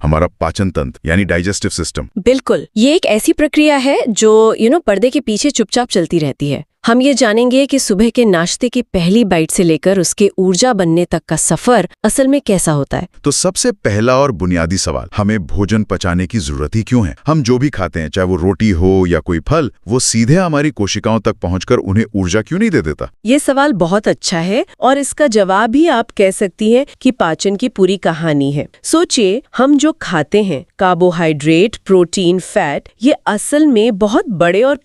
हमारा पाचन तंत्र यानी डाइजेस्टिव सिस्टम। बिल्कुल, ये एक ऐसी प्रक्रिया है जो पर्दे के पीछे चुपचाप चलती रहती है। हम ये जानेंगे कि सुबह के नाश्ते की पहली बाइट से लेकर उसके ऊर्जा बनने तक का सफर असल में कैसा होता है। तो सबसे पहला और बुनियादी सवाल, हमें भोजन पचाने की जरूरत ही क्यों है? हम जो भी खाते हैं, चाहे वो रोटी हो या कोई फल, वो सीधे हमारी कोशिकाओं तक पहुंचकर उन्हें ऊर्जा क्यों नहीं दे देता? ये सवाल बहुत अच्छा है और इसका जवाब भी आप कह सकती हैं कि पाचन की पूरी कहानी है। सोचिए, हम जो खाते हैं, कार्बोहाइड्रेट, प्रोटीन, फैट, ये असल में बहुत बड़े और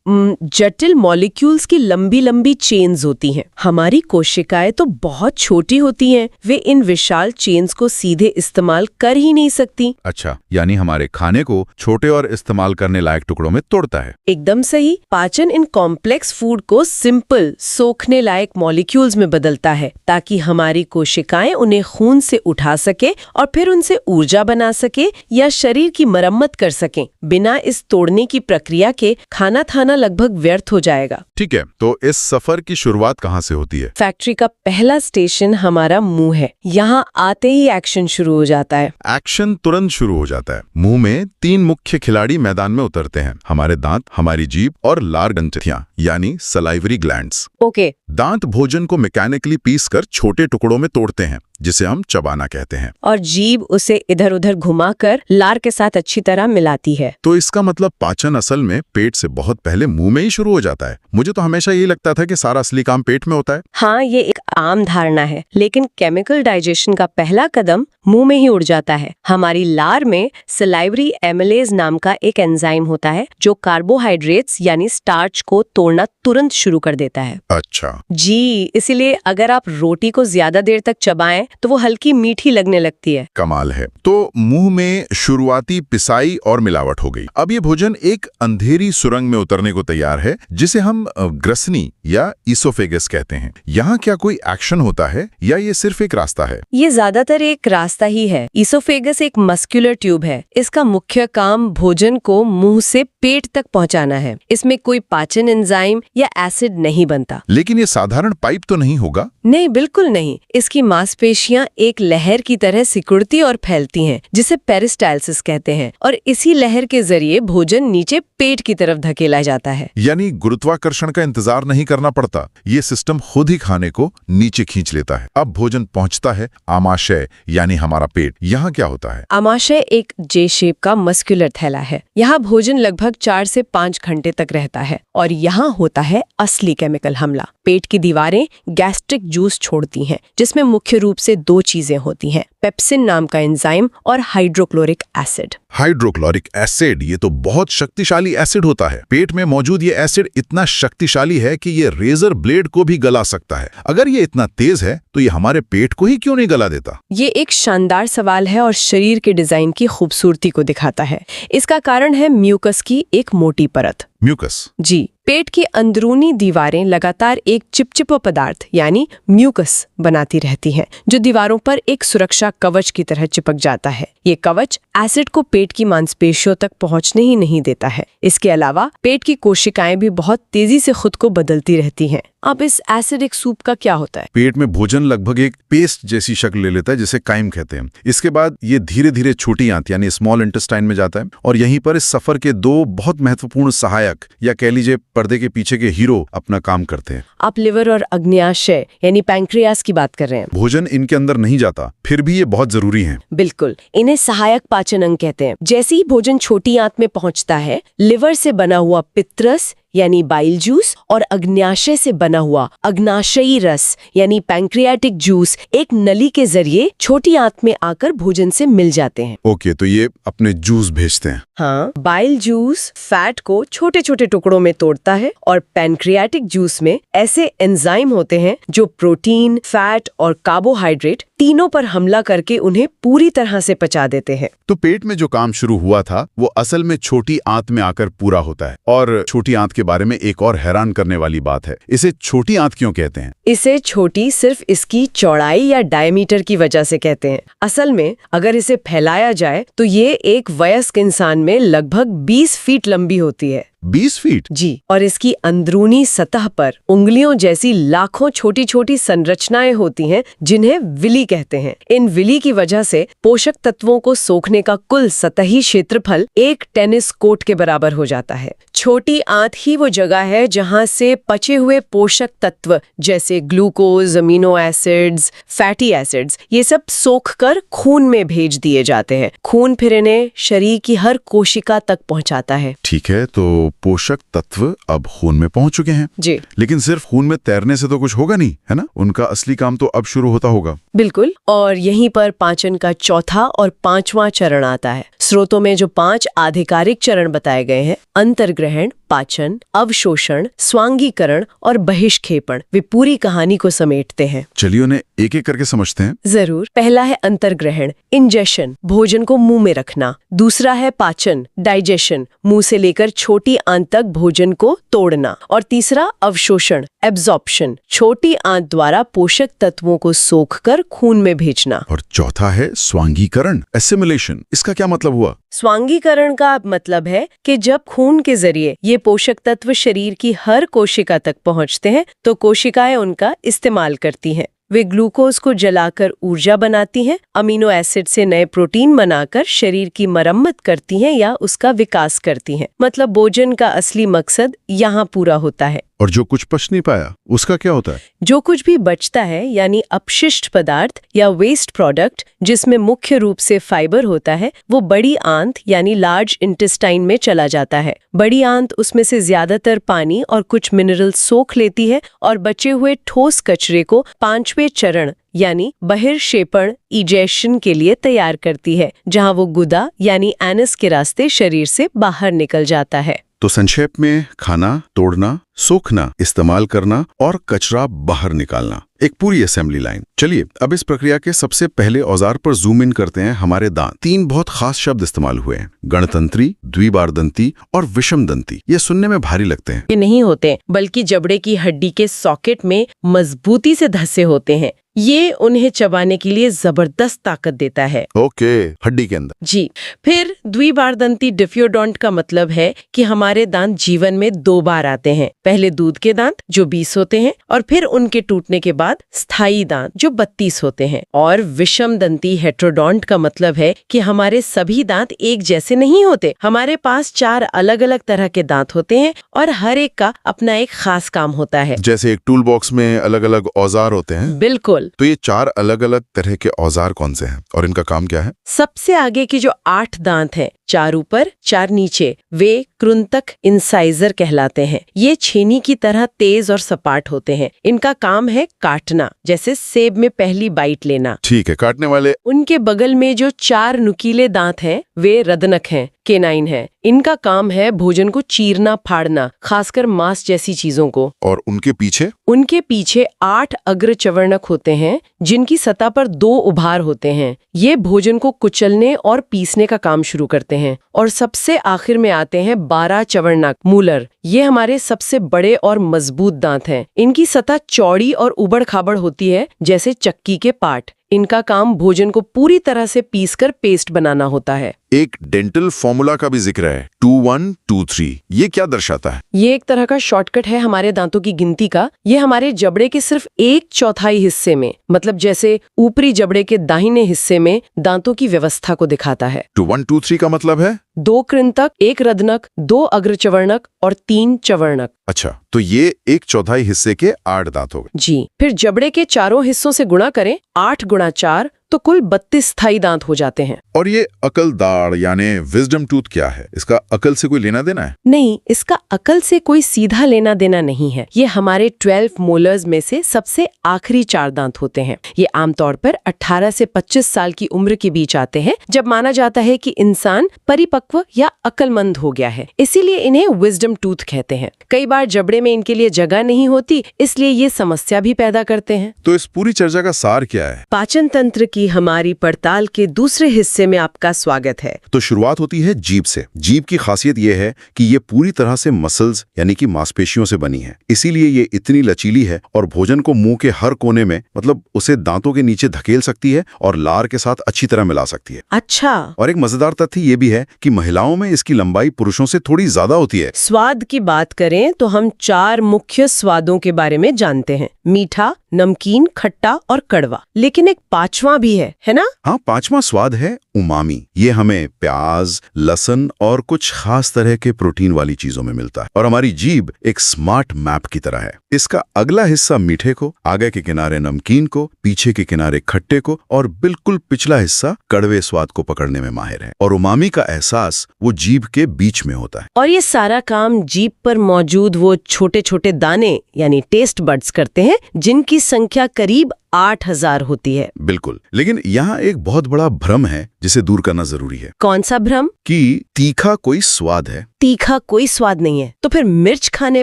जटिल मॉलिक्यूल्स की लंबी लंबी चेन्स होती हैं। हमारी कोशिकाएं तो बहुत छोटी होती हैं, वे इन विशाल चेन्स को सीधे इस्तेमाल कर ही नहीं सकती। अच्छा, यानी हमारे खाने को छोटे और इस्तेमाल करने लायक टुकड़ों में तोड़ता है। एकदम सही। पाचन इन कॉम्प्लेक्स फूड को सिंपल, सोखने लायक मॉलिक्यूल्स में बदलता है ताकि हमारी कोशिकाएं उन्हें खून से उठा सके और फिर उनसे ऊर्जा बना सके या शरीर की मरम्मत कर सकें। बिना इस तोड़ने की प्रक्रिया के खाना लगभग व्यर्थ हो जाएगा। ठीक है, तो इस सफर की शुरुआत कहाँ से होती है? फैक्ट्री का पहला स्टेशन हमारा मुंह है। यहाँ आते ही एक्शन शुरू हो जाता है। एक्शन तुरंत शुरू हो जाता है। मुंह में 3 मुख्य खिलाड़ी मैदान में उतरते हैं, हमारे दांत, हमारी जीभ और लार ग्रंथियां यानी सलाइवरी ग्लैंड्स। ओके। दांत भोजन को मैकेनिकली पीसकर छोटे टुकड़ों में तोड़ते हैं, जिसे हम चबाना कहते हैं, और जीभ उसे इधर उधर घुमाकर लार के साथ अच्छी तरह मिलाती है। तो इसका मतलब पाचन असल में पेट से बहुत पहले मुंह में ही शुरू हो जाता है। मुझे तो हमेशा यही लगता था कि सारा असली काम पेट में होता है। हाँ, ये एक आम धारणा है, लेकिन केमिकल डाइजेशन का पहला कदम मुंह में ही उड़ जाता है। हमारी लार में सलाइवरी एमिलेज नाम का एक एंजाइम होता है जो कार्बोहाइड्रेट्स यानी स्टार्च को तोड़ना तुरंत शुरू कर देता है। अच्छा जी, इसीलिए अगर आप रोटी को ज्यादा देर तक चबाएं तो वो हल्की मीठी लगने लगती है। कमाल है। तो मुंह में शुरुआती पिसाई और मिलावट हो गई। अब ये भोजन एक अंधेरी सुरंग में उतरने को तैयार है, जिसे हम ग्रसनी या ईसोफेगस कहते हैं। यहाँ क्या कोई एक्शन होता है या ये सिर्फ एक रास्ता है? ये ज्यादातर एक रास्ता ही है। ईसोफेगस एक मस्कुलर ट्यूब है। इसका मुख्य काम भोजन को मुंह से पेट तक पहुंचाना है। इसमें कोई पाचन एंजाइम या एसिड नहीं बनता। लेकिन ये साधारण पाइप तो नहीं होगा? नहीं, बिल्कुल नहीं। इसकी मांसपेशियां एक लहर की तरह सिकुड़ती और फैलती हैं, जिसे पेरिस्टाल्सिस कहते हैं, और इसी लहर के जरिए भोजन नीचे पेट की तरफ धकेला जाता है। यानी गुरुत्वाकर्षण का इंतजार नहीं करना पड़ता, ये सिस्टम खुद ही खाने को नीचे खींच लेता है। अब भोजन पहुंचता है आमाशय यानी हमारा पेट। यहाँ क्या होता है? आमाशय एक जे शेप का मस्कुलर थैला है। यहाँ भोजन लगभग 4 से 5 घंटे तक रहता है और यहाँ होता है असली केमिकल हमला। पेट की दीवारें गैस्ट्रिक जूस छोड़ती हैं, जिसमें मुख्य रूप से 2 चीजें होती हैं, पेप्सिन नाम का एंजाइम और हाइड्रोक्लोरिक एसिड। हाइड्रोक्लोरिक एसिड, ये तो बहुत शक्तिशाली एसिड होता है। पेट में मौजूद ये एसिड इतना शक्तिशाली है कि ये रेजर ब्लेड को भी गला सकता है। अगर ये इतना तेज है तो ये हमारे पेट को ही क्यों नहीं गला देता? ये एक शानदार सवाल है और शरीर के डिजाइन की खूबसूरती को दिखाता है। इसका कारण है म्यूकस की एक मोटी परत। म्यूकस? जी, पेट की अंदरूनी दीवारें लगातार एक चिपचिपा पदार्थ यानी म्यूकस बनाती रहती हैं, जो दीवारों पर एक सुरक्षा कवच की तरह चिपक जाता है। ये कवच एसिड को पेट की मांसपेशियों तक पहुंचने ही नहीं देता है। इसके अलावा पेट की कोशिकाएं भी बहुत तेजी से खुद को बदलती रहती हैं। अब इस एसिडिक सूप का क्या होता है? पेट में भोजन लगभग एक पेस्ट जैसी शक्ल ले लेता है, जिसे काइम कहते हैं। इसके बाद ये धीरे धीरे छोटी आंत यानी स्मॉल इंटेस्टाइन में जाता है और यहीं पर इस सफर के 2 बहुत महत्वपूर्ण सहायक या कह लीजिए पर्दे के पीछे के हीरो अपना काम करते हैं। आप लिवर और अग्न्याशय यानी पैंक्रियास की बात कर रहे हैं। भोजन इनके अंदर नहीं जाता, फिर भी ये बहुत जरूरी है। बिल्कुल, इन्हें सहायक पाचन अंग कहते हैं। जैसे ही भोजन छोटी आंत में पहुंचता है, लिवर से बना हुआ पित्तरस यानी बाइल जूस और अग्न्याशय से बना हुआ अग्नाशयी रस यानी पैंक्रियाटिक जूस एक नली के जरिए छोटी आंत में आकर भोजन से मिल जाते हैं। ओके, तो ये अपने जूस भेजते हैं। हाँ, बाइल जूस फैट को छोटे छोटे टुकड़ों में तोड़ता है और पैंक्रियाटिक जूस में ऐसे एंजाइम होते हैं जो प्रोटीन, फैट और कार्बोहाइड्रेट तीनों पर हमला करके उन्हें पूरी तरह से पचा देते हैं। तो पेट में जो काम शुरू हुआ था वो असल में छोटी आंत में आकर पूरा होता है। और छोटी आंत के बारे में एक और हैरान करने वाली बात है, इसे छोटी आंत क्यों कहते हैं? इसे छोटी सिर्फ इसकी चौड़ाई या डायमीटर की वजह से कहते हैं। असल में अगर इसे फैलाया जाए तो ये एक वयस्क इंसान में लगभग 20 फीट लंबी होती है। 20 फीट? जी, और इसकी अंदरूनी सतह पर उंगलियों जैसी लाखों छोटी छोटी संरचनाएं होती हैं जिन्हें विली कहते हैं। इन विली की वजह से पोषक तत्वों को सोखने का कुल सतही क्षेत्रफल एक टेनिस कोर्ट के बराबर हो जाता है। छोटी आंत ही वो जगह है जहां से पचे हुए पोषक तत्व जैसे glucose, amino acids, fatty acids ये सब सोखकर खून में भेज दिए जाते हैं। खून फिर इन्हें शरीर की हर कोशिका तक पहुंचाता है। ठीक है, तो पोषक तत्व अब खून में पहुंच चुके हैं। जी लेकिन सिर्फ खून में तैरने से तो कुछ होगा नहीं, है ना? उनका असली काम तो अब शुरू होता होगा। बिल्कुल, और यहीं पर पाचन का चौथा और पांचवां चरण आता है। स्रोतों में जो 5 आधिकारिक चरण बताए गए हैं, अंतर्ग्रहण, पाचन, अवशोषण, स्वांगीकरण और बहिष्क्षेपण, वे पूरी कहानी को समेटते हैं। चलिए उन्हें एक एक करके समझते हैं। जरूर। पहला है अंतर्ग्रहण, इंजेशन, भोजन को मुंह में रखना। दूसरा है पाचन, डाइजेशन, मुंह से लेकर छोटी आंत तक भोजन को तोड़ना। और तीसरा अवशोषण, एब्जॉर्प्शन, छोटी आंत द्वारा पोषक तत्वों को सोखकर खून में भेजना। और चौथा है स्वांगीकरण, एसिमिलेशन। इसका क्या मतलब हुआ? स्वांगीकरण का मतलब है कि जब खून के जरिए ये पोषक तत्व शरीर की हर कोशिका तक पहुंचते हैं तो कोशिकाएं उनका इस्तेमाल करती हैं। वे ग्लूकोज को जलाकर ऊर्जा बनाती हैं, अमीनो एसिड से नए प्रोटीन बनाकर शरीर की मरम्मत करती हैं या उसका विकास करती हैं। मतलब भोजन का असली मकसद यहाँ पूरा होता है। और जो कुछ पच नहीं पाया उसका क्या होता है? जो कुछ भी बचता है यानी अपशिष्ट पदार्थ या वेस्ट प्रोडक्ट, जिसमें मुख्य रूप से फाइबर होता है, वो बड़ी आंत यानी लार्ज इंटेस्टाइन में चला जाता है। बड़ी आंत उसमें से ज्यादातर पानी और कुछ मिनरल सोख लेती है और बचे हुए ठोस कचरे को 5वें चरण यानी बहिर्क्षेपण, इजेशन के लिए तैयार करती है, जहां वो गुदा यानी एनस के रास्ते शरीर से बाहर निकल जाता है। तो संक्षेप में खाना, तोड़ना, सोखना, इस्तेमाल करना और कचरा बाहर निकालना, एक पूरी असेंबली लाइन। चलिए अब इस प्रक्रिया के सबसे पहले औजार पर जूम इन करते हैं, हमारे दांत। 3 बहुत खास शब्द इस्तेमाल हुए हैं, गणतंत्री, द्विबारदंती और विषमदंती। ये सुनने में भारी लगते हैं। ये नहीं होते, बल्कि जबड़े की हड्डी के सॉकेट में मजबूती से धंसे होते हैं। ये उन्हें चबाने के लिए जबरदस्त ताकत देता है। ओके, हड्डी के अंदर। जी। फिर द्विबारदंती डिफियोडोंट का मतलब है कि हमारे दांत जीवन में 2 बार आते हैं। पहले दूध के दांत जो 20 होते हैं और फिर उनके टूटने के बाद स्थायी दांत जो 32 होते हैं। और विषमदंती हेट्रोडोंट का मतलब है कि हमारे सभी दांत एक जैसे नहीं होते। हमारे पास 4 अलग अलग तरह के दांत होते हैं और हर एक का अपना एक खास काम होता है। जैसे एक टूल बॉक्स में अलग अलग औजार होते हैं। बिल्कुल। तो ये 4 अलग अलग तरह के औजार कौन से हैं और इनका काम क्या है? सबसे आगे के जो 8 दांत हैं, 4 ऊपर 4 नीचे, वे कृंतक इंसाइजर कहलाते हैं। ये छेनी की तरह तेज और सपाट होते हैं। इनका काम है काटना, जैसे सेब में पहली बाइट लेना। ठीक है, काटने वाले। उनके बगल में जो 4 नुकीले दांत हैं, वे रदनक हैं, केनाइन है। इनका काम है भोजन को चीरना फाड़ना, खासकर मांस जैसी चीजों को। और उनके पीछे? उनके पीछे 8 अग्रचवर्णक होते हैं, जिनकी सतह पर 2 उभार होते हैं। ये भोजन को कुचलने और पीसने का काम शुरू करते हैं। और सबसे आखिर में आते हैं 12 चवर्णक, मूलर। ये हमारे सबसे बड़े और मजबूत दांत हैं। इनकी सतह चौड़ी और उबड़ खाबड़ होती है, जैसे चक्की के पाट। इनका काम भोजन को पूरी तरह से पीसकर पेस्ट बनाना होता है। एक डेंटल फॉर्मूला का भी जिक्र है, 2123। ये क्या दर्शाता है? ये एक तरह का शॉर्टकट है हमारे दांतों की गिनती का। ये हमारे जबड़े के सिर्फ 1/4 हिस्से में, मतलब जैसे ऊपरी जबड़े के दाहिने हिस्से में, दांतों की व्यवस्था को दिखाता है। 2123 का मतलब है 2 कृंतक, 1 रदनक, 2 अग्रचवर्णक और 3 चवर्णक। अच्छा, तो ये 1/4 हिस्से के 8 दांत हो गए। जी। फिर जबड़े के चारों हिस्सों से गुणा करें, 8 × 4 तो कुल 32 स्थायी दांत हो जाते हैं। और ये अकल दाढ़ यानी विजडम टूथ क्या है? इसका अकल से कोई लेना देना है? नहीं, इसका अकल से कोई सीधा लेना देना नहीं है। ये हमारे 12 मोलर्स में से सबसे आखिरी 4 दांत होते हैं। ये आमतौर पर 18 से 25 साल की उम्र के बीच आते हैं, जब माना जाता है कि इंसान परिपक्व या अक्लमंद हो गया है। इसीलिए इन्हें विजडम टूथ कहते हैं। कई बार जबड़े में इनके लिए जगह नहीं होती, इसलिए ये समस्या भी पैदा करते हैं। तो इस पूरी चर्चा का सार क्या है? पाचन तंत्र की की हमारी पड़ताल के दूसरे हिस्से में आपका स्वागत है। तो शुरुआत होती है जीभ से। जीभ की खासियत ये है कि ये पूरी तरह से मसल्स यानी कि मांसपेशियों से बनी है, इसीलिए ये इतनी लचीली है और भोजन को मुंह के हर कोने में, मतलब उसे दांतों के नीचे धकेल सकती है और लार के साथ अच्छी तरह मिला सकती है। अच्छा। और एक मजेदार तथ्य ये भी है कि महिलाओं में इसकी लंबाई पुरुषों से थोड़ी ज्यादा होती है। स्वाद की बात करें तो हम 4 मुख्य स्वादों के बारे में जानते हैं, मीठा, नमकीन, खट्टा और कड़वा। लेकिन एक 5वां भी है ना? हाँ, 5वां स्वाद है उमामी। ये हमें प्याज, लहसुन और कुछ खास तरह के प्रोटीन वाली चीजों में मिलता है और हमारी जीभ एक स्मार्ट मैप की तरह है। इसका अगला हिस्सा मीठे को, आगे के किनारे नमकीन को, पीछे के किनारे खट्टे को और बिल्कुल पिछला हिस्सा कड़वे स्वाद को पकड़ने में माहिर है। और उमामी का एहसास वो जीभ के बीच में होता है। और ये सारा काम जीभ पर मौजूद वो छोटे छोटे दाने यानी टेस्ट बड्स करते हैं, जिनकी संख्या करीब 8000 होती है। बिल्कुल, लेकिन यहाँ एक बहुत बड़ा भ्रम है जिसे दूर करना जरूरी है। कौन सा भ्रम? कि तीखा कोई स्वाद है। तीखा कोई स्वाद नहीं है। तो फिर मिर्च खाने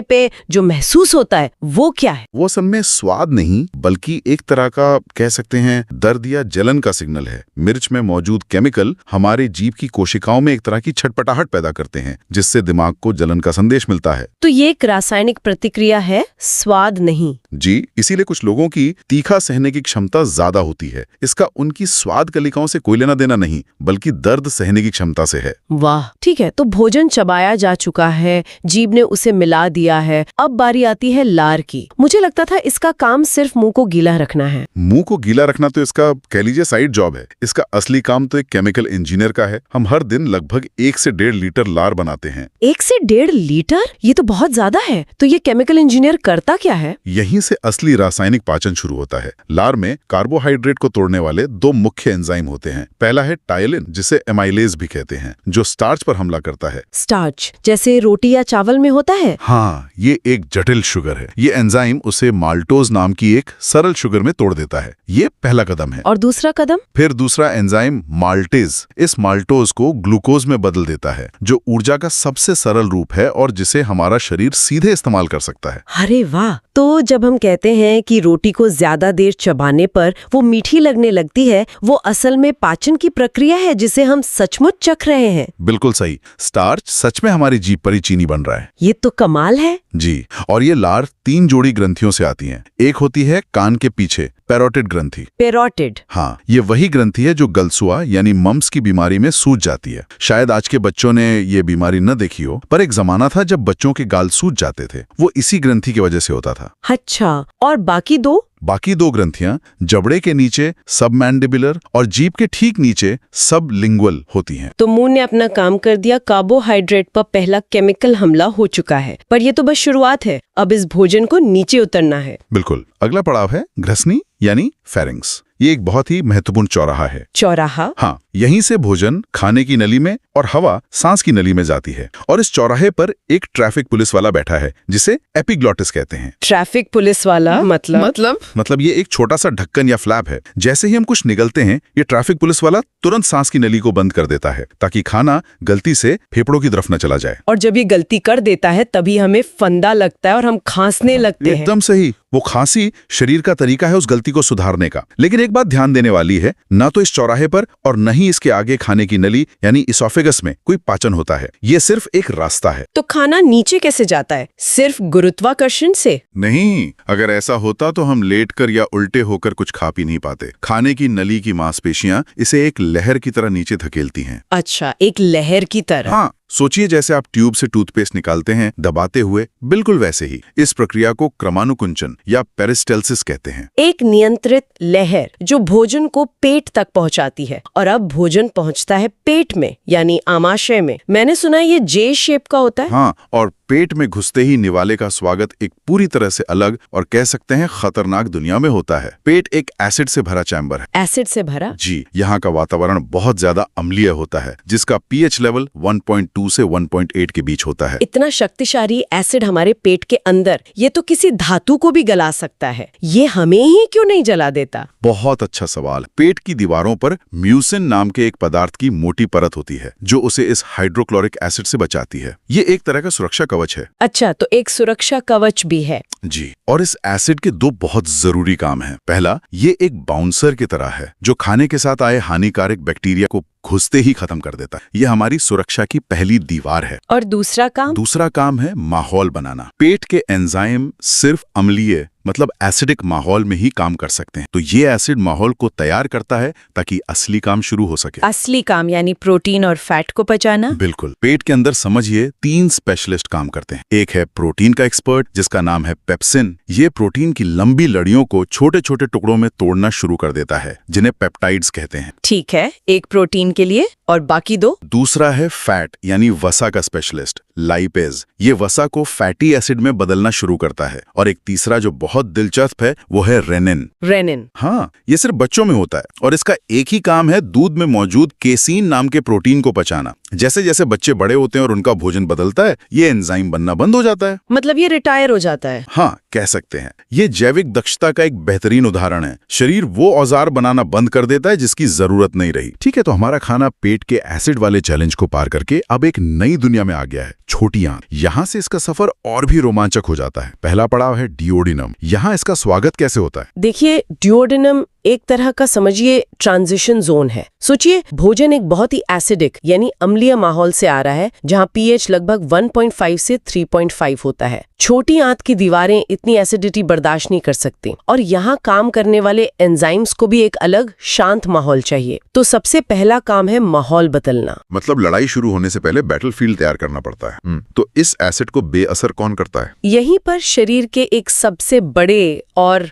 पे जो महसूस होता है वो क्या है? वो सब में स्वाद नहीं, बल्कि एक तरह का कह सकते हैं दर्द या जलन का सिग्नल है। मिर्च में मौजूद केमिकल हमारे जीभ की कोशिकाओं में एक तरह की छटपटाहट पैदा करते हैं, जिससे दिमाग को जलन का संदेश मिलता है। तो ये एक रासायनिक प्रतिक्रिया है, स्वाद नहीं। जी, इसीलिए कुछ लोगों की तीखा सहने की क्षमता ज्यादा होती है। इसका उनकी स्वाद कलिकाओं से कोई लेना देना नहीं, बल्कि दर्द सहने की क्षमता से है। वाह, ठीक है। तो भोजन चबाया जा चुका है, जीभ ने उसे मिला दिया है, अब बारी आती है लार की। मुझे लगता था इसका काम सिर्फ मुंह को गीला रखना है। मुंह को गीला रखना तो इसका कह लीजिए साइड जॉब है। इसका असली काम तो एक केमिकल इंजीनियर का है। हम हर दिन लगभग 1 से 1.5 लीटर लार बनाते हैं। 1 से 1.5 लीटर? ये तो बहुत ज्यादा है। तो ये केमिकल इंजीनियर करता क्या है? यहीं से असली रासायनिक पाचन शुरू होता है। लार में कार्बोहाइड्रेट को तोड़ने वाले 2 मुख्य एंजाइम होते हैं। पहला है टायलिन, जिसे एमाइलेज भी कहते हैं, जो स्टार्च पर हमला करता है। स्टार्च जैसे रोटी या चावल में होता है? हाँ, ये एक जटिल शुगर है। ये एंजाइम उसे माल्टोज नाम की एक सरल शुगर में तोड़ देता है। ये पहला कदम है। और दूसरा कदम? फिर दूसरा एंजाइम माल्टेज इस माल्टोज को ग्लूकोज में बदल देता है, जो ऊर्जा का सबसे सरल रूप है और जिसे हमारा शरीर सीधे इस्तेमाल कर सकता है। अरे वाह! तो जब हम कहते हैं कि रोटी को ज्यादा देर चबाने पर वो मीठी लगने लगती है, वो असल में पाचन की प्रक्रिया है जिसे हम सचमुच चख रहे हैं। बिल्कुल सही। स्टार्च सच में हमारी जीभ पर ही चीनी बन रहा है। ये तो कमाल है। जी, और ये लार 3 जोड़ी ग्रंथियों से आती हैं। एक होती है कान के पीछे, पैरोटिड ग्रंथि। पैरोटिड? हाँ, ये वही ग्रंथि है जो गलसुआ यानी मम्स की बीमारी में सूज जाती है। शायद आज के बच्चों ने ये बीमारी न देखी हो, पर एक जमाना था जब बच्चों के गाल सूज जाते थे। वो इसी ग्रंथि की वजह से होता था। अच्छा, और बाकी 2? बाकी 2 ग्रंथियां जबड़े के नीचे सबमैंडिबुलर और जीभ के ठीक नीचे सबलिंगुअल होती हैं। तो मुंह ने अपना काम कर दिया, कार्बोहाइड्रेट पर पहला केमिकल हमला हो चुका है। पर ये तो बस शुरुआत है, अब इस भोजन को नीचे उतरना है। बिल्कुल, अगला पड़ाव है ग्रसनी यानी फेरिंग्स। ये एक बहुत ही महत्वपूर्ण चौराहा है। चौराहा? हाँ, यहीं से भोजन खाने की नली में और हवा सांस की नली में जाती है। और इस चौराहे पर एक ट्रैफिक पुलिस वाला बैठा है, जिसे एपिग्लॉटिस कहते हैं। ट्रैफिक पुलिस वाला? मतलब ये एक छोटा सा ढक्कन या फ्लैप है। जैसे ही हम कुछ निगलते हैं, ये ट्रैफिक पुलिस वाला तुरंत सांस की नली को बंद कर देता है, ताकि खाना गलती से फेफड़ों की तरफ न चला जाए। और जब ये गलती कर देता है तभी हमें फंदा लगता है और हम खांसने लगते हैं। एकदम सही। वो खांसी शरीर का तरीका है उस गलती को सुधारने का। लेकिन एक बात ध्यान देने वाली है, ना तो इस चौराहे पर और न ही इसके आगे खाने की नली यानी इसोफेगस में कोई पाचन होता है। ये सिर्फ एक रास्ता है। तो खाना नीचे कैसे जाता है? सिर्फ गुरुत्वाकर्षण से? नहीं, अगर ऐसा होता तो हम लेटकर या उल्टे होकर कुछ खा पी नहीं पाते। खाने की नली की मांसपेशियां इसे एक लहर की तरह नीचे धकेलती हैं। अच्छा, एक लहर की तरह? हाँ, सोचिए जैसे आप ट्यूब से टूथपेस्ट निकालते हैं दबाते हुए, बिल्कुल वैसे ही। इस प्रक्रिया को क्रमानुकुंचन या पेरिस्टेल्सिस कहते हैं। एक नियंत्रित लहर जो भोजन को पेट तक पहुंचाती है। और अब भोजन पहुंचता है पेट में यानी आमाशय में। मैंने सुना है ये जे शेप का होता है। हाँ, और पेट में घुसते ही निवाले का स्वागत एक पूरी तरह से अलग और कह सकते हैं खतरनाक दुनिया में होता है। पेट एक एसिड से भरा चैम्बर है। एसिड से भरा? जी, यहाँ का वातावरण बहुत ज्यादा अम्लीय होता है, जिसका पीएच लेवल 1.2 से 1.8 के बीच होता है। इतना शक्तिशाली एसिड हमारे पेट के अंदर, ये तो किसी धातु को भी गला सकता है। ये हमें ही क्यों नहीं जला देता? बहुत अच्छा सवाल। पेट की दीवारों पर म्यूसिन नाम के एक पदार्थ की मोटी परत होती है, जो उसे इस हाइड्रोक्लोरिक एसिड से बचाती है। ये एक तरह का सुरक्षा कवच कवच है। अच्छा, तो एक सुरक्षा कवच भी है। जी, और इस एसिड के दो बहुत जरूरी काम हैं। पहला, ये एक बाउंसर की तरह है जो खाने के साथ आए हानिकारक बैक्टीरिया को घुसते ही खत्म कर देता है। ये हमारी सुरक्षा की पहली दीवार है। और दूसरा काम? दूसरा काम है माहौल बनाना। पेट के एंजाइम सिर्फ अम्लीय मतलब एसिडिक माहौल में ही काम कर सकते हैं, तो ये एसिड माहौल को तैयार करता है ताकि असली काम शुरू हो सके। असली काम यानी प्रोटीन और फैट को पचाना? बिल्कुल। पेट के अंदर समझिए 3 स्पेशलिस्ट काम करते हैं। एक है प्रोटीन का एक्सपर्ट जिसका नाम है पेप्सिन। ये प्रोटीन की लंबी लड़ियों को छोटे छोटे टुकड़ों में तोड़ना शुरू कर देता है जिन्हें पेप्टाइड्स कहते हैं। ठीक है, एक प्रोटीन के लिए और बाकी 2? दूसरा है फैट यानी वसा का स्पेशलिस्ट लाइपेज। ये वसा को फैटी एसिड में बदलना शुरू करता है। और एक तीसरा जो बहुत दिलचस्प है वो है रेनिन। रेनिन? हाँ, ये सिर्फ बच्चों में होता है और इसका एक ही काम है दूध में मौजूद केसीन नाम के प्रोटीन को पचाना। जैसे जैसे बच्चे बड़े होते हैं और उनका भोजन बदलता है, ये एंजाइम बनना बंद हो जाता है। मतलब ये रिटायर हो जाता है? हाँ, कह सकते हैं। ये जैविक दक्षता का एक बेहतरीन उदाहरण है। शरीर वो औजार बनाना बंद कर देता है जिसकी जरूरत नहीं रही। ठीक है, तो हमारा खाना पेट के एसिड वाले चैलेंज को पार करके अब एक नई दुनिया में आ गया है, छोटी आंत। यहाँ से इसका सफर और भी रोमांचक हो जाता है। पहला पड़ाव है डिओडिनम। यहाँ इसका स्वागत कैसे होता है? देखिए, डिओडिनम एक तरह का समझिए ट्रांजिशन जोन है। सोचिए, भोजन एक बहुत ही एसिडिक यानी अम्लीय माहौल से आ रहा है जहां पीएच लगभग 1.5 से 3.5 होता है। छोटी आंत की दीवारें इतनी एसिडिटी बर्दाश्त नहीं कर सकती और यहाँ काम करने वाले एंजाइम्स को भी एक अलग शांत माहौल चाहिए। तो सबसे पहला काम है माहौल बदलना। मतलब लड़ाई शुरू होने से पहले बैटलफील्ड तैयार करना पड़ता है। तो इस एसिड को बेअसर कौन करता है? यहीं पर शरीर के एक सबसे बड़े और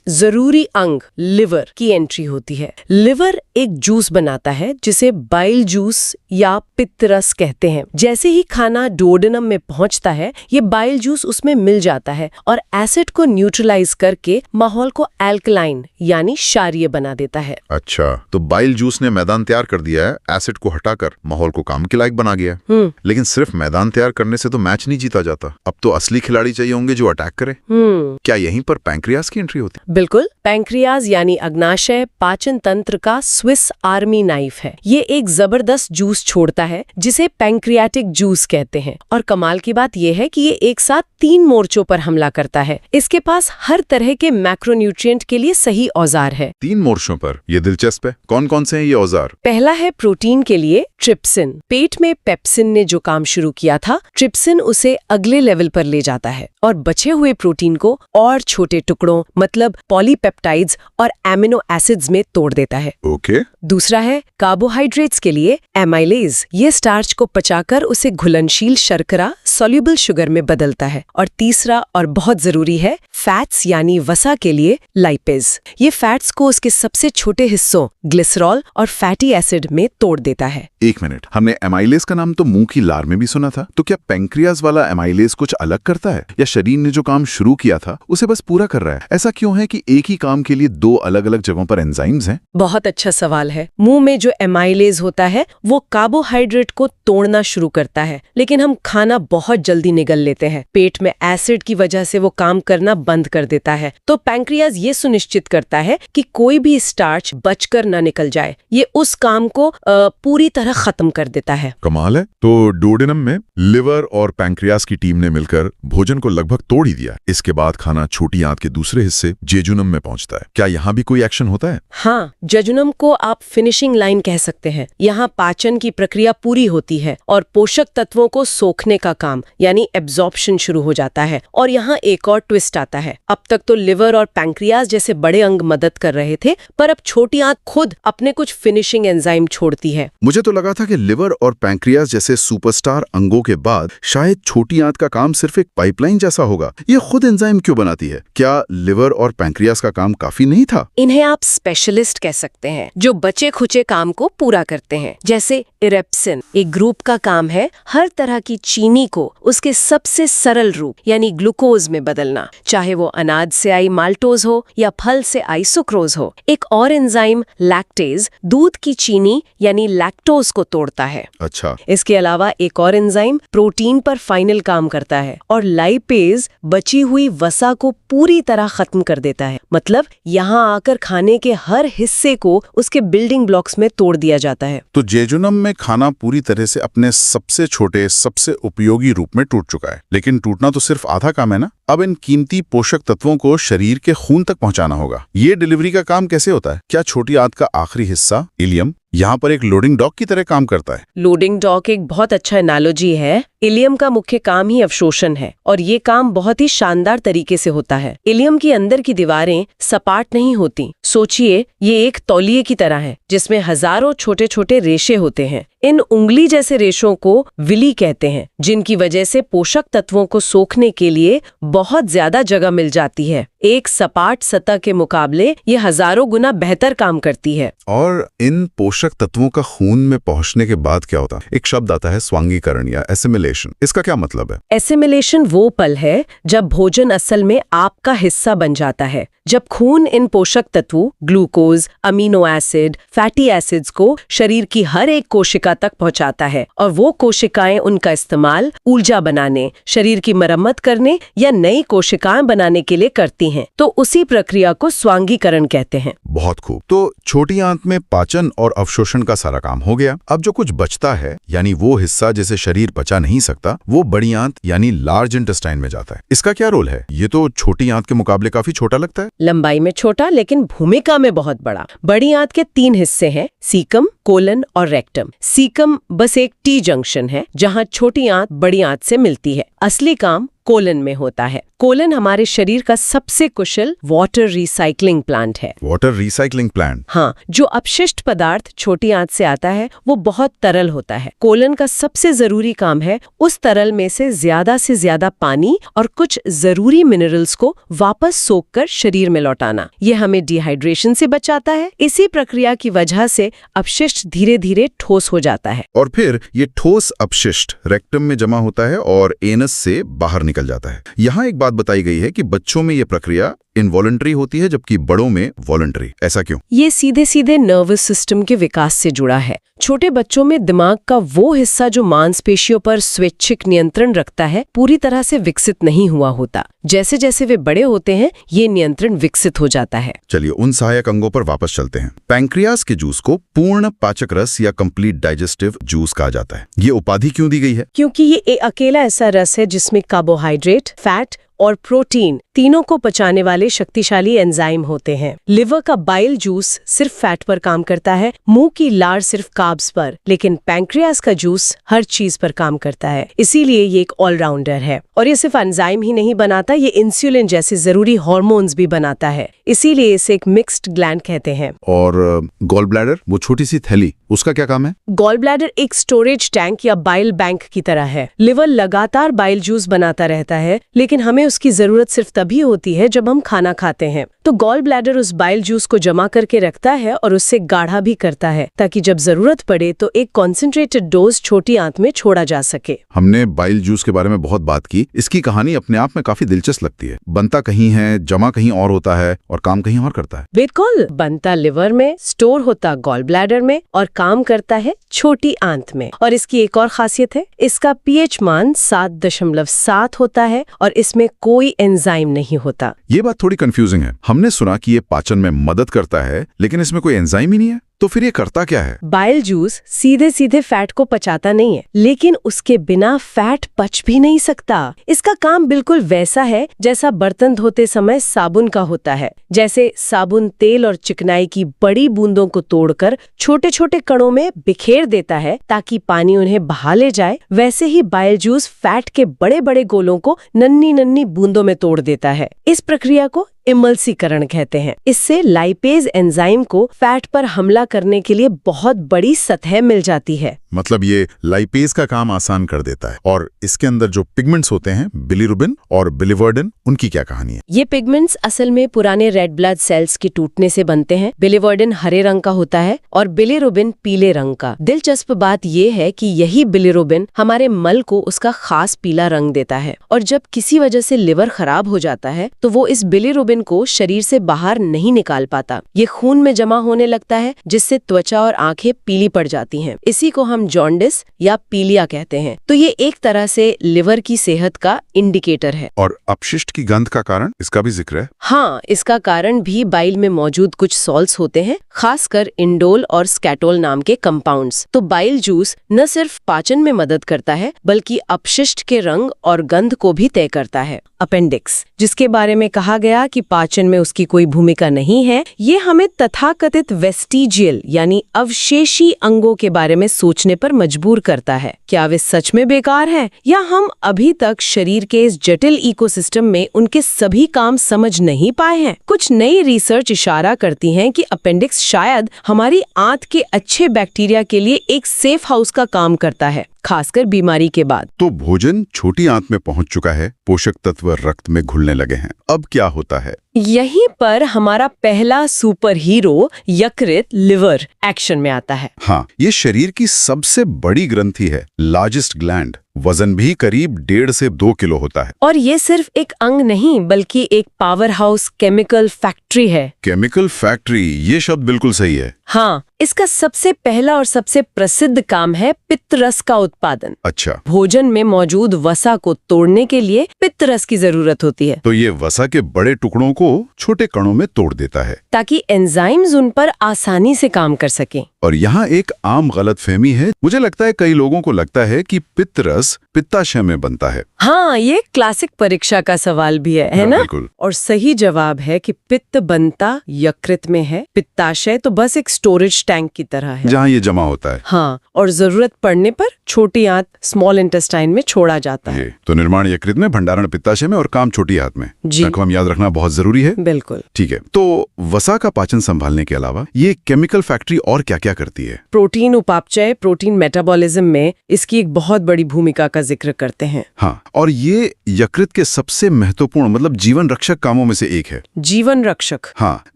जरूरी अंग लिवर की एंट्री होती है। लिवर एक जूस बनाता है जिसे बाइल जूस या पित्त रस कहते हैं। जैसे ही खाना डुओडेनम में पहुंचता है, ये बाइल जूस उसमें मिल जाता है और एसिड को न्यूट्रलाइज करके माहौल को एल्कलाइन यानी क्षारीय बना देता है। अच्छा, तो बाइल जूस ने मैदान तैयार कर दिया है, एसिड को हटाकर माहौल को काम के लायक बना गया। लेकिन सिर्फ मैदान तैयार करने से तो मैच नहीं जीता जाता। अब तो असली खिलाड़ी चाहिए होंगे जो अटैक करे। क्या यहीं पर पैंक्रियाज की एंट्री होती? बिल्कुल। पैंक्रियाज यानी अग्नाशय पाचन तंत्र का स्विस आर्मी नाइफ है। ये एक जबरदस्त जूस छोड़ता है जिसे पैंक्रियाटिक जूस कहते हैं। और कमाल की बात यह है कि ये एक साथ 3 मोर्चों पर हमला करता है। इसके पास हर तरह के मैक्रोन्यूट्रिएंट के लिए सही औजार है। 3 मोर्चों पर? ये दिलचस्प है। कौन कौन से हैं ये औजार? पहला है प्रोटीन के लिए ट्रिप्सिन। पेट में पेप्सिन ने जो काम शुरू किया था, ट्रिप्सिन उसे अगले लेवल पर ले जाता है और बचे हुए प्रोटीन को और छोटे टुकड़ों मतलब पॉलीपेप्टाइड्स और एमिनो एसिड्स में तोड़ देता है। ओके। दूसरा है कार्बोहाइड्रेट्स के लिए एमाइलेज। ये स्टार्च को पचाकर उसे घुलनशील शर्करा सॉल्युबल शुगर में बदलता है। और तीसरा और बहुत जरूरी है फैट्स यानी वसा के लिए लाइपेज। ये फैट्स को उसके सबसे छोटे हिस्सों ग्लिसरॉल और फैटी एसिड में तोड़ देता है। एक मिनट, हमने एमाइलेज का नाम तो मुंह की लार में भी सुना था, तो क्या पैंक्रियाज वाला एमाइलेज कुछ अलग करता है या शरीर ने जो काम शुरू किया था उसे बस पूरा कर रहा है? ऐसा क्यों है कि एक ही काम के लिए 2 अलग-अलग जगहों पर एंजाइम्स हैं? बहुत अच्छा सवाल है। मुंह में जो एमाइलेज होता है वो कार्बोहाइड्रेट को तोड़ना शुरू करता है, लेकिन हम खाना बहुत जल्दी निगल लेते हैं। पेट में एसिड की वजह से वो काम करना बंद कर देता है। तो पैंक्रियाज ये सुनिश्चित करता है कि कोई भी स्टार्च बचकर न निकल जाए। ये उस काम को पूरी तरह खत्म कर देता है। कमाल है। तो डुओडेनम में लिवर और पैंक्रियाज की टीम ने मिलकर भोजन को लगभग तोड़ ही दिया। इसके बाद खाना छोटी आंत के दूसरे हिस्से जेजुनम में पहुंचता है। क्या यहाँ भी कोई एक्शन होता है? हाँ, जेजुनम को आप फिनिशिंग लाइन कह सकते हैं। यहाँ पाचन की प्रक्रिया पूरी होती है और पोषक तत्वों को सोखने का काम यानी एब्जॉर्प्शन शुरू हो जाता है। और यहाँ एक और ट्विस्ट आता है। अब तक तो लिवर और पैंक्रियाज जैसे बड़े अंग मदद कर रहे थे, पर अब छोटी आंत खुद अपने कुछ फिनिशिंग एंजाइम छोड़ती है। मुझे तो लगा था कि लिवर और पैंक्रियाज जैसे सुपरस्टार अंगों के बाद शायद छोटी आंत का काम सिर्फ एक पाइपलाइन जैसा होगा। ये खुद एंजाइम क्यों बनाती है? क्या लिवर और पैंक्रियाज का काम काफी नहीं था? इन्हें आप स्पेशलिस्ट कह सकते हैं जो बचे खुचे काम को पूरा करते हैं। जैसे इरेप्सिन एक ग्रुप का काम है हर तरह की चीनी को उसके सबसे सरल तरल रूप यानी ग्लूकोज में बदलना, चाहे वो अनाज से आई माल्टोज हो या फल से आई सुक्रोज हो। एक और एंजाइम लैक्टेज दूध की चीनी यानी लैक्टोज को तोड़ता है। अच्छा, इसके अलावा एक और एंजाइम प्रोटीन पर फाइनल काम करता है और लाइपेज बची हुई वसा को पूरी तरह खत्म कर देता है। मतलब यहाँ आकर खाने के हर हिस्से को उसके बिल्डिंग ब्लॉक्स में तोड़ दिया जाता है। तो जेजुनम में खाना पूरी तरह से अपने सबसे छोटे, सबसे उपयोगी रूप में टूट चुका है। लेकिन टूटना तो सिर्फ आधा काम है ना। अब इन कीमती पोषक तत्वों को शरीर के खून तक पहुंचाना होगा। ये डिलीवरी का काम कैसे होता है? क्या छोटी आंत का आखिरी हिस्सा इलियम यहाँ पर एक लोडिंग डॉक की तरह काम करता है? लोडिंग डॉक एक बहुत अच्छा एनालॉजी है। इलियम का मुख्य काम ही अवशोषण है और ये काम बहुत ही शानदार तरीके से होता है। इलियम की अंदर की दीवारें सपाट नहीं होती। सोचिए, ये एक तौलिए की तरह है जिसमें हजारों छोटे छोटे रेशे होते हैं। इन उंगली जैसे रेशों को विली कहते हैं, जिनकी वजह से पोषक तत्वों को सोखने के लिए बहुत ज्यादा जगह मिल जाती है। एक सपाट सतह के मुकाबले ये हजारों गुना बेहतर काम करती है। और इन पोषक तत्वों का खून में पहुंचने के बाद क्या होता है? एक शब्द आता है स्वांगीकरण या एसिमिलेशन। इसका क्या मतलब है? एसिमिलेशन वो पल है जब भोजन असल में आपका हिस्सा बन जाता है। जब खून इन पोषक तत्वों glucose, amino acid, fatty acids को शरीर की हर एक कोशिका तक पहुंचाता है और वो कोशिकाएं उनका इस्तेमाल ऊर्जा बनाने, शरीर की मरम्मत करने या नई कोशिकाएं बनाने के लिए करती हैं, तो उसी प्रक्रिया को स्वांगीकरण कहते हैं। बहुत खूब। तो छोटी आंत में पाचन और अवशोषण का सारा काम हो गया। अब जो कुछ बचता है, यानी वो हिस्सा जिसे शरीर पचा नहीं सकता, वो बड़ी आंत यानी लार्ज इंटेस्टाइन में जाता है। इसका क्या रोल है? ये तो छोटी आंत के मुकाबले काफी छोटा लगता है। लंबाई में छोटा लेकिन भूमिका में बहुत बड़ा। बड़ी आंत के 3 हिस्से हैं, सीकम, कोलन और रेक्टम। सीकम बस एक टी जंक्शन है जहां छोटी आंत बड़ी आंत से मिलती है। असली काम कोलन में होता है। कोलन हमारे शरीर का सबसे कुशल वाटर रिसाइकलिंग प्लांट है। Water recycling plant? हाँ, जो अपशिष्ट पदार्थ छोटी आंत से आता है वो बहुत तरल होता है। कोलन का सबसे जरूरी काम है उस तरल में से ज्यादा पानी और कुछ जरूरी मिनरल्स को वापस सोखकर शरीर में लौटाना। ये हमें डिहाइड्रेशन से बचाता है। इसी प्रक्रिया की वजह से अपशिष्ट धीरे धीरे ठोस हो जाता है और फिर ये ठोस अपशिष्ट रेक्टम में जमा होता है और एनस से बाहर निकल जाता है। यहाँ एक बात बताई गई है कि बच्चों में ये प्रक्रिया इनवॉलंटरी होती है जबकि बड़ों में वॉलंटरी। ऐसा क्यों? ये सीधे सीधे नर्वस सिस्टम के विकास से जुड़ा है। छोटे बच्चों में दिमाग का वो हिस्सा जो मांसपेशियों पर स्वैच्छिक नियंत्रण रखता है पूरी तरह से विकसित नहीं हुआ होता। जैसे जैसे वे बड़े होते हैं ये नियंत्रण विकसित हो जाता है। चलिए उन सहायक अंगों पर वापस चलते हैं। पैंक्रियास के जूस को पूर्ण पाचक रस या कंप्लीट डाइजेस्टिव जूस कहा जाता है। ये उपाधि क्यों दी गई है? क्योंकि ये अकेला ऐसा रस है जिसमें कार्बोहाइड्रेट, फैट और प्रोटीन तीनों को पचाने वाले शक्तिशाली एंजाइम होते हैं। लिवर का बाइल जूस सिर्फ फैट पर काम करता है, मुंह की लार सिर्फ कार्ब्स पर, लेकिन पैंक्रियास का जूस हर चीज पर काम करता है। इसीलिए ये एक ऑलराउंडर है और ये सिर्फ एंजाइम ही नहीं बनाता, ये इंसुलिन जैसे जरूरी हार्मोन्स भी बनाता है। इसीलिए इसे एक मिक्स्ड ग्लैंड कहते हैं। और गॉल ब्लैडर, वो छोटी सी थैली, उसका क्या काम है? गॉल ब्लैडर एक स्टोरेज टैंक या बाइल बैंक की तरह है। लिवर लगातार बाइल जूस बनाता रहता है, लेकिन हमें उसकी जरूरत सिर्फ तभी होती है जब हम खाना खाते हैं। तो गॉल ब्लैडर उस बाइल जूस को जमा करके रखता है और उससे गाढ़ा भी करता है ताकि जब जरूरत पड़े तो एक कॉन्सेंट्रेटेड डोज छोटी आंत में छोड़ा जा सके। हमने बाइल जूस के बारे में बहुत बात की। इसकी कहानी अपने आप में काफी दिलचस्प लगती है। बनता कहीं है, जमा कहीं और होता है और काम कहीं और करता है। बिल्कुल, बनता लिवर में, स्टोर होता गॉल ब्लैडर में और काम करता है छोटी आंत में। और इसकी एक और खासियत है, इसका पीएच मान 7.7 होता है और इसमें कोई एंजाइम नहीं होता। ये बात थोड़ी कंफ्यूजिंग है। हमने सुना कि ये पाचन में मदद करता है, लेकिन इसमें कोई एंजाइम ही नहीं है। तो फिर ये करता क्या है? बाइल जूस सीधे सीधे फैट को पचाता नहीं है, लेकिन उसके बिना फैट पच भी नहीं सकता। इसका काम बिल्कुल वैसा है जैसा बर्तन धोते समय साबुन का होता है। जैसे साबुन तेल और चिकनाई की बड़ी बूंदों को तोड़कर छोटे छोटे कणों में बिखेर देता है ताकि पानी उन्हें बहा ले जाए, वैसे ही बाइल जूस फैट के बड़े बड़े गोलों को नन्ही नन्ही बूंदों में तोड़ देता है। इस प्रक्रिया को इमल्सीकरण कहते हैं। इससे लाइपेज एंजाइम को फैट पर हमला करने के लिए बहुत बड़ी सतह मिल जाती है। मतलब ये लाइपेज का काम आसान कर देता है। और इसके अंदर जो पिगमेंट्स होते हैं, बिलीरुबिन और बिलीवर्डिन, उनकी क्या कहानी है? ये पिगमेंट्स असल में पुराने रेड ब्लड सेल्स के टूटने से बनते हैं। बिलीवर्डिन हरे रंग का होता है और बिलीरुबिन पीले रंग का। दिलचस्प बात ये है कि यही बिलीरुबिन हमारे मल को उसका खास पीला रंग देता है, और जब किसी वजह से लिवर खराब हो जाता है तो वो इस बिलीरुबिन को शरीर से बाहर नहीं निकाल पाता। ये खून में जमा होने लगता है, जिससे त्वचा और आंखें पीली पड़ जाती हैं। इसी को हम जॉन्डिस या पीलिया कहते हैं। तो ये एक तरह से लिवर की सेहत का इंडिकेटर है। और अपशिष्ट की गंध का कारण, इसका भी जिक्र है? हाँ, इसका कारण भी बाइल में मौजूद कुछ सॉल्ट्स होते हैं, खासकर इंडोल और स्कैटोल नाम के कंपाउंड्स। तो बाइल जूस न सिर्फ पाचन में मदद करता है, बल्कि अपशिष्ट के रंग और गंध को भी तय करता है। अपेंडिक्स, जिसके बारे में कहा गया कि पाचन में उसकी कोई भूमिका नहीं है, ये हमें तथाकथित वेस्टिजियल यानी अवशेषी अंगों के बारे में सोचने पर मजबूर करता है। क्या वे सच में बेकार हैं, या हम अभी तक शरीर के इस जटिल इकोसिस्टम में उनके सभी काम समझ नहीं पाए हैं? कुछ नई रिसर्च इशारा करती हैं कि अपेंडिक्स शायद हमारी आंत के अच्छे बैक्टीरिया के लिए एक सेफ हाउस का काम करता है, खासकर बीमारी के बाद। तो भोजन छोटी आंत में पहुंच चुका है, पोषक तत्व रक्त में घुलने लगे हैं। अब क्या होता है? यहीं पर हमारा पहला सुपर हीरो यकृत, लिवर, एक्शन में आता है। हाँ, ये शरीर की सबसे बड़ी ग्रंथि है, लार्जेस्ट ग्लैंड। वजन भी करीब 1.5 से 2 किलो होता है। और ये सिर्फ एक अंग नहीं, बल्कि एक पावर हाउस, केमिकल फैक्ट्री है। केमिकल फैक्ट्री, ये शब्द बिल्कुल सही है। हाँ, इसका सबसे पहला और सबसे प्रसिद्ध काम है पित्त रस का उत्पादन। अच्छा, भोजन में मौजूद वसा को तोड़ने के लिए पित्त रस की जरूरत होती है, तो ये वसा के बड़े टुकड़ों को छोटे कणों में तोड़ देता है, ताकि एंजाइम्स उन पर आसानी से काम कर सकें। और यहाँ एक आम गलतफहमी है। मुझे लगता है कई लोगों को लगता है कि पित्त रस पित्ताशय में बनता है। हाँ, ये क्लासिक परीक्षा का सवाल भी है ना? बिल्कुल। और सही जवाब है कि पित्त बनता यकृत में है। पित्ताशय तो बस एक स्टोरेज टैंक की तरह है, जहाँ ये जमा होता है। हाँ, और जरूरत पड़ने पर छोटी आंत, स्मॉल इंटेस्टाइन में छोड़ा जाता है। तो निर्माण यकृत में, भंडारण पित्ताशय में और काम छोटी आंत में। जी, रकम याद रखना बहुत जरूरी है। बिल्कुल। ठीक है, तो वसा का पाचन संभालने के अलावा ये केमिकल फैक्ट्री और क्या-क्या करती है? प्रोटीन उपापचय, प्रोटीन मेटाबॉलिज्म में इसकी एक बहुत बड़ी भूमिका का जिक्र करते हैं। हाँ, और ये यकृत के सबसे महत्वपूर्ण, मतलब जीवन रक्षक कामों में से एक है। जीवन रक्षक। हाँ,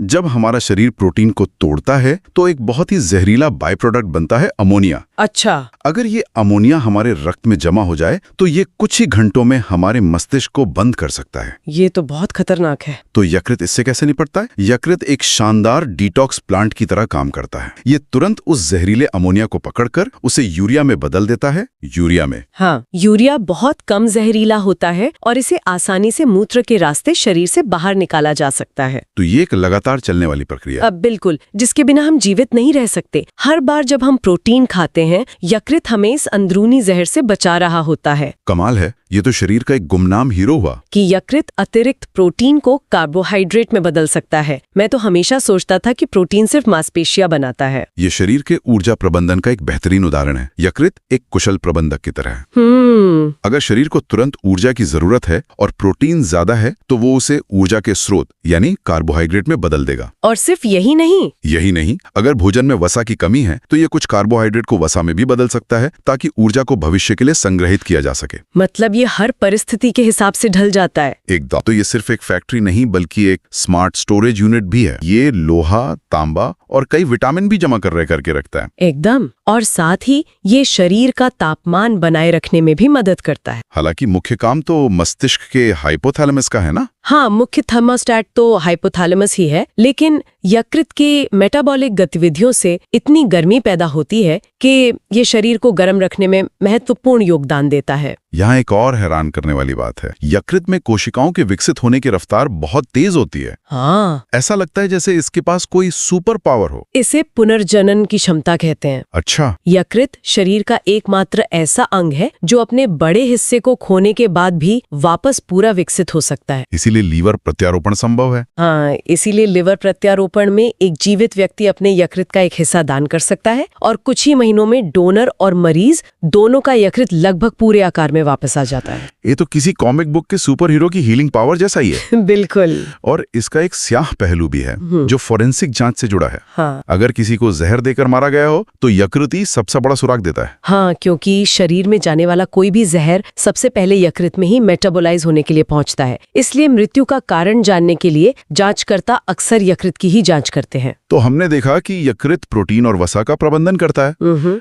जब हमारा शरीर प्रोटीन को तोड़ता है तो एक बहुत ही जहरीला बाय प्रोडक्ट बनता है, अमोनिया। अच्छा। अगर ये अमोनिया हमारे रक्त में जमा हो जाए तो ये कुछ ही घंटों में हमारे मस्तिष्क को बंद कर सकता है। ये तो बहुत खतरनाक है। तो यकृत इससे कैसे निपटता है? यकृत एक शानदार डिटॉक्स प्लांट की तरह काम करता है। ये तुरंत उस जहरीले अमोनिया को पकड़कर उसे यूरिया में बदल देता है। यूरिया में, हाँ, यूरिया बहुत कम जहरीला होता है और इसे आसानी से मूत्र के रास्ते शरीर से बाहर निकाला जा सकता है। तो ये एक लगातार चलने वाली प्रक्रिया। अब बिल्कुल, जिसके बिना हम जीवित नहीं रह सकते। हर बार जब हम प्रोटीन खाते हैं, यकृत हमें इस अंदरूनी जहर से बचा रहा होता है। कमाल है, ये तो शरीर का एक गुमनाम हीरो हुआ। कि यकृत अतिरिक्त प्रोटीन को कार्बोहाइड्रेट में बदल सकता है। मैं तो हमेशा सोचता था कि प्रोटीन सिर्फ मांसपेशियां बनाता है। ये शरीर के ऊर्जा प्रबंधन का एक बेहतरीन उदाहरण है। यकृत एक कुशल प्रबंधक की तरह है। अगर शरीर को तुरंत ऊर्जा की जरूरत है और प्रोटीन ज्यादा है तो वो उसे ऊर्जा के स्रोत यानी कार्बोहाइड्रेट में बदल देगा। और सिर्फ यही नहीं, अगर भोजन में वसा की कमी है तो ये कुछ कार्बोहाइड्रेट को वसा में भी बदल सकता है, ताकि ऊर्जा को भविष्य के लिए संग्रहित किया जा सके। मतलब ये हर परिस्थिति के हिसाब से ढल जाता है। एकदम। तो ये सिर्फ एक फैक्ट्री नहीं बल्कि एक स्मार्ट स्टोरेज यूनिट भी है। ये लोहा, तांबा और कई विटामिन भी जमा करके रखता है। एकदम। और साथ ही ये शरीर का तापमान बनाए रखने में भी मदद करता है। हालांकि मुख्य काम तो मस्तिष्क के हाइपोथैलेमस का है ना? हाँ, मुख्य थर्मोस्टेट तो हाइपोथैलेमस ही है, लेकिन यकृत के मेटाबॉलिक गतिविधियों से इतनी गर्मी पैदा होती है कि ये शरीर को गर्म रखने में महत्वपूर्ण योगदान देता है। यहाँ एक और हैरान करने वाली बात है। यकृत में कोशिकाओं के विकसित होने की रफ्तार बहुत तेज होती है। हाँ, ऐसा लगता है जैसे इसके पास कोई सुपर पावर पावर हो। इसे पुनर्जनन की क्षमता कहते हैं। अच्छा, यकृत शरीर का एकमात्र ऐसा अंग है जो अपने बड़े हिस्से को खोने के बाद भी वापस पूरा विकसित हो सकता है। इसीलिए लीवर प्रत्यारोपण संभव है। हाँ, इसीलिए लिवर प्रत्यारोपण में एक जीवित व्यक्ति अपने यकृत का एक हिस्सा दान कर सकता है और कुछ ही महीनों में डोनर और मरीज दोनों का यकृत लगभग पूरे आकार में वापस आ जाता है। ये तो किसी कॉमिक बुक के सुपर हीरो की हीलिंग पावर जैसा ही है। बिल्कुल। और इसका एक स्याह पहलू भी है जो फोरेंसिक जांच से जुड़ा है। हाँ। अगर किसी को जहर देकर मारा गया हो तो यकृत ही सबसे बड़ा सुराग देता है। हाँ, क्योंकि शरीर में जाने वाला कोई भी जहर सबसे पहले यकृत में ही मेटाबोलाइज होने के लिए पहुंचता है। इसलिए मृत्यु का कारण जानने के लिए जांचकर्ता अक्सर यकृत की ही जांच करते हैं। तो हमने देखा कि यकृत प्रोटीन और वसा का प्रबंधन करता है,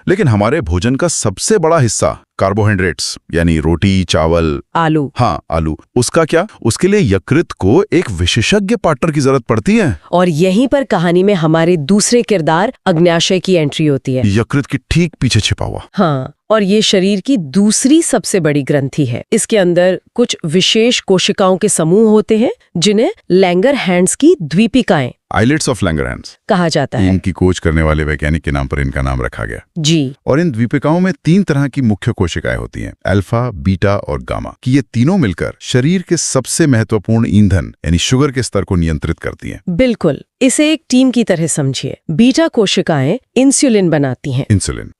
लेकिन हमारे भोजन का सबसे बड़ा हिस्सा कार्बोहाइड्रेट्स यानी रोटी, चावल, आलू। हाँ, आलू, उसका क्या? उसके लिए यकृत को एक विशेषज्ञ पार्टनर की जरूरत पड़ती है। और यहीं पर कहानी में हमारे दूसरे किरदार अग्न्याशय की एंट्री होती है। यकृत की ठीक पीछे छिपा हुआ। हाँ, और ये शरीर की दूसरी सबसे बड़ी ग्रंथि है। इसके अंदर कुछ विशेष कोशिकाओं के समूह होते हैं जिन्हें लैंगरहैंड्स की द्वीपिकाएं आइलेट्स ऑफ लैंगरहैंड्स कहा जाता है। इनकी खोज करने वाले वैज्ञानिक के नाम पर इनका नाम रखा गया। जी। और इन द्वीपिकाओं में 3 तरह की मुख्य कोशिकाएं होती हैं, अल्फा, बीटा और गामा, कि ये तीनों मिलकर शरीर के सबसे महत्वपूर्ण ईंधन यानी शुगर के स्तर को नियंत्रित करती हैं। बिल्कुल, इसे एक टीम की तरह समझिए। बीटा कोशिकाएं इंसुलिन बनाती हैं।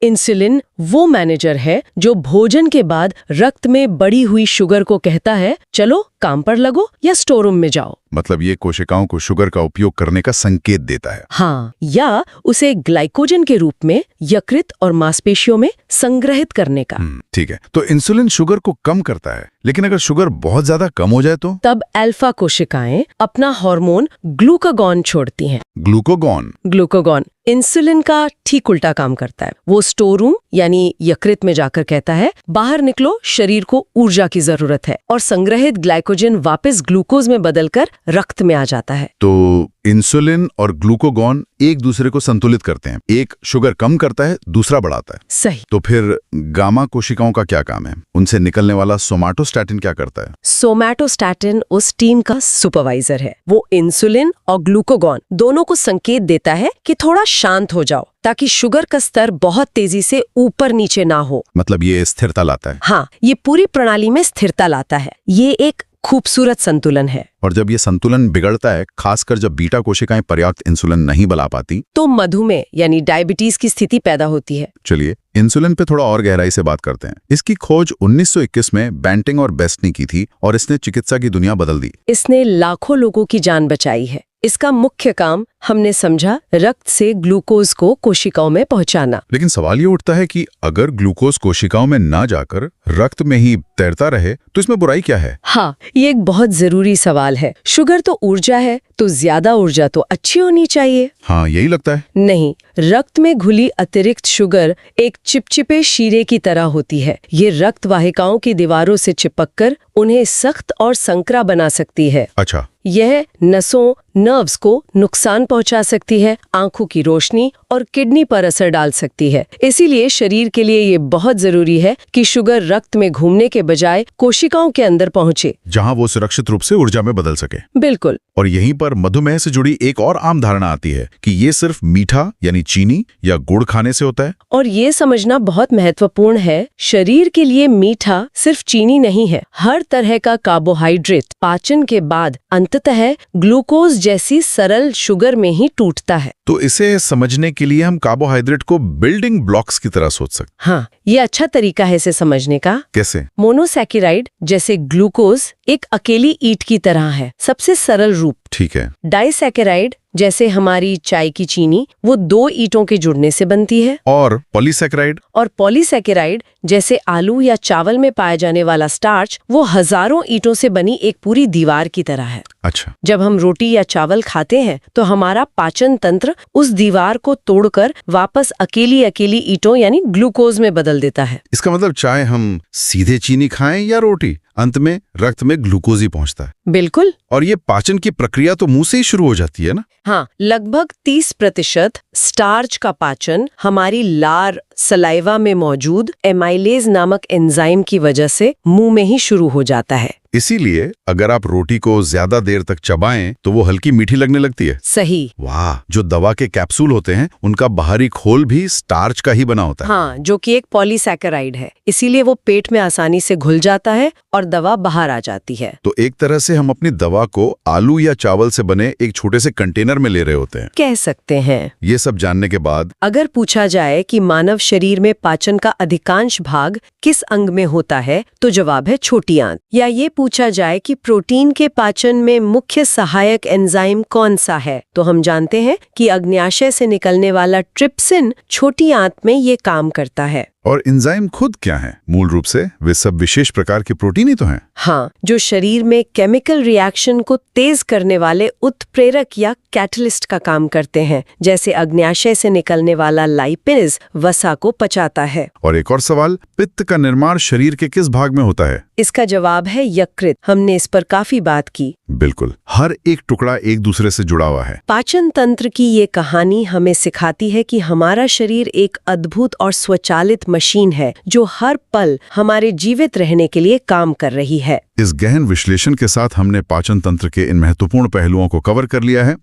इंसुलिन वो मैनेजर है जो भोजन के बाद रक्त में बढ़ी हुई शुगर को कहता है, चलो काम पर लगो या स्टोर रूम में जाओ। मतलब ये कोशिकाओं को शुगर का उपयोग करने का संकेत देता है। हाँ, या उसे ग्लाइकोजन के रूप में यकृत और मांसपेशियों में संग्रहित करने का। ठीक है, तो इंसुलिन शुगर को कम करता है, लेकिन अगर शुगर बहुत ज्यादा कम हो जाए तो तब अल्फा कोशिकाएं अपना हार्मोन ग्लूकागॉन छोड़ती हैं। ग्लूकागॉन इंसुलिन का ठीक उल्टा काम करता है। वो स्टोर रूम यानी यकृत में जाकर कहता है, बाहर निकलो, शरीर को ऊर्जा की जरूरत है, और संग्रहित ग्लाइकोजन वापस ग्लूकोज में बदलकर रक्त में आ जाता है। तो इंसुलिन और ग्लूकागॉन एक दूसरे को संतुलित करते हैं, एक शुगर कम करता है, दूसरा बढ़ाता है। सही। तो फिर गामा कोशिकाओं का क्या काम है? उनसे निकलने वाला सोमाटोस्टैटिन क्या करता है? सोमैटोस्टैटिन उस टीम का सुपरवाइजर है। वो इंसुलिन और ग्लूकागॉन दोनों को संकेत देता है कि थोड़ा शांत हो जाओ, ताकि शुगर का स्तर बहुत तेजी से ऊपर नीचे ना हो। मतलब ये स्थिरता लाता है। हाँ, ये पूरी प्रणाली में स्थिरता लाता है। ये एक खूबसूरत संतुलन है। और जब ये संतुलन बिगड़ता है, खासकर जब बीटा कोशिकाएं पर्याप्त इंसुलिन नहीं बना पाती, तो मधुमेह यानी डायबिटीज की स्थिति पैदा होती है। चलिए इंसुलिन पे थोड़ा और गहराई से बात करते हैं। इसकी खोज 1921 में बैंटिंग और बेस्ट ने की थी और इसने चिकित्सा की दुनिया बदल दी। इसने लाखों लोगों की जान बचाई है। इसका मुख्य काम हमने समझा रक्त से ग्लूकोज को कोशिकाओं में पहुंचाना। लेकिन सवाल ये उठता है कि अगर ग्लूकोज कोशिकाओं में ना जाकर रक्त में ही तैरता रहे तो इसमें बुराई क्या है? हाँ, ये एक बहुत जरूरी सवाल है। शुगर तो ऊर्जा है, तो ज्यादा ऊर्जा तो अच्छी होनी चाहिए। हाँ, यही लगता है। नहीं, रक्त में घुली अतिरिक्त शुगर एक चिपचिपे शीरे की तरह होती है। ये रक्त वाहिकाओं की दीवारों से चिपककर उन्हें सख्त और संकरा बना सकती है। अच्छा। यह नसों, नर्व्स को नुकसान पहुंचा सकती है, आंखों की रोशनी और किडनी पर असर डाल सकती है। इसीलिए शरीर के लिए ये बहुत जरूरी है कि शुगर रक्त में घूमने के बजाय कोशिकाओं के अंदर पहुंचे, जहां वो सुरक्षित रूप से ऊर्जा में बदल सके। बिल्कुल। और यहीं पर मधुमेह से जुड़ी एक और आम धारणा आती है कि ये सिर्फ मीठा यानी चीनी या गुड़ खाने से होता है। और ये समझना बहुत महत्वपूर्ण है, शरीर के लिए मीठा सिर्फ चीनी नहीं है। हर तरह का कार्बोहाइड्रेट पाचन के बाद अंततः ग्लूकोज जैसी सरल शुगर में ही टूटता है। तो इसे समझने के लिए हम कार्बोहाइड्रेट को बिल्डिंग ब्लॉक्स की तरह सोच सकते। हाँ, ये अच्छा तरीका है इसे समझने का। कैसे? मोनोसैकेराइड जैसे ग्लूकोज एक अकेली ईंट की तरह है, सबसे सरल रूप। ठीक है। डाइसैकेराइड जैसे हमारी चाय की चीनी, वो 2 ईंटों के जुड़ने से बनती है। और पॉलीसैकेराइड जैसे आलू या चावल में पाया जाने वाला स्टार्च, वो हजारों ईंटों से बनी एक पूरी दीवार की तरह है। अच्छा। जब हम रोटी या चावल खाते हैं तो हमारा पाचन तंत्र उस दीवार को तोड़कर वापस अकेली ईंटों यानी ग्लूकोज में बदल देता है। इसका मतलब चाहे हम सीधे चीनी खाएं या रोटी, अंत में रक्त में ग्लूकोज ही पहुंचता है। बिल्कुल। और ये पाचन की प्रक्रिया तो मुंह से ही शुरू हो जाती है ना? हाँ, लगभग 30% स्टार्च का पाचन हमारी लार सलाइवा में मौजूद एमाइलेज नामक एंजाइम की वजह से मुंह में ही शुरू हो जाता है। इसीलिए अगर आप रोटी को ज्यादा देर तक चबाएं तो वो हल्की मीठी लगने लगती है। सही। वाह, जो दवा के कैप्सूल होते हैं उनका बाहरी खोल भी स्टार्च का ही बना होता है। हाँ, जो कि एक पॉलीसैकेराइड है, इसीलिए वो पेट में आसानी से घुल जाता है और दवा बाहर आ जाती है। तो एक तरह से हम अपनी दवा को आलू या चावल से बने एक छोटे से कंटेनर में ले रहे होते हैं। कह सकते हैं। ये सब जानने के बाद अगर पूछा जाए कि मानव शरीर में पाचन का अधिकांश भाग किस अंग में होता है, तो जवाब है छोटी आंत। या ये पूछा जाए कि प्रोटीन के पाचन में मुख्य सहायक एंजाइम कौन सा है, तो हम जानते हैं कि अग्न्याशय से निकलने वाला ट्रिप्सिन छोटी आंत में ये काम करता है। और एंजाइम खुद क्या है? मूल रूप से वे सब विशेष प्रकार के प्रोटीन ही तो हैं। हाँ, जो शरीर में केमिकल रिएक्शन को तेज करने वाले उत्प्रेरक या कैटलिस्ट का काम करते हैं, जैसे अग्न्याशय से निकलने वाला लाइपेज वसा को पचाता है। और एक और सवाल, पित्त का निर्माण शरीर के किस भाग में होता है? इसका जवाब है यकृत। हमने इस पर काफी बात की। बिल्कुल, हर एक टुकड़ा एक दूसरे से जुड़ा हुआ है। पाचन तंत्र की ये कहानी हमें सिखाती है कि हमारा शरीर एक अद्भुत और स्वचालित मशीन है जो हर पल हमारे जीवित रहने के लिए काम कर रही है। इस गहन विश्लेषण के साथ हमने पाचन तंत्र के इन महत्वपूर्ण पहलुओं को कवर कर लिया है।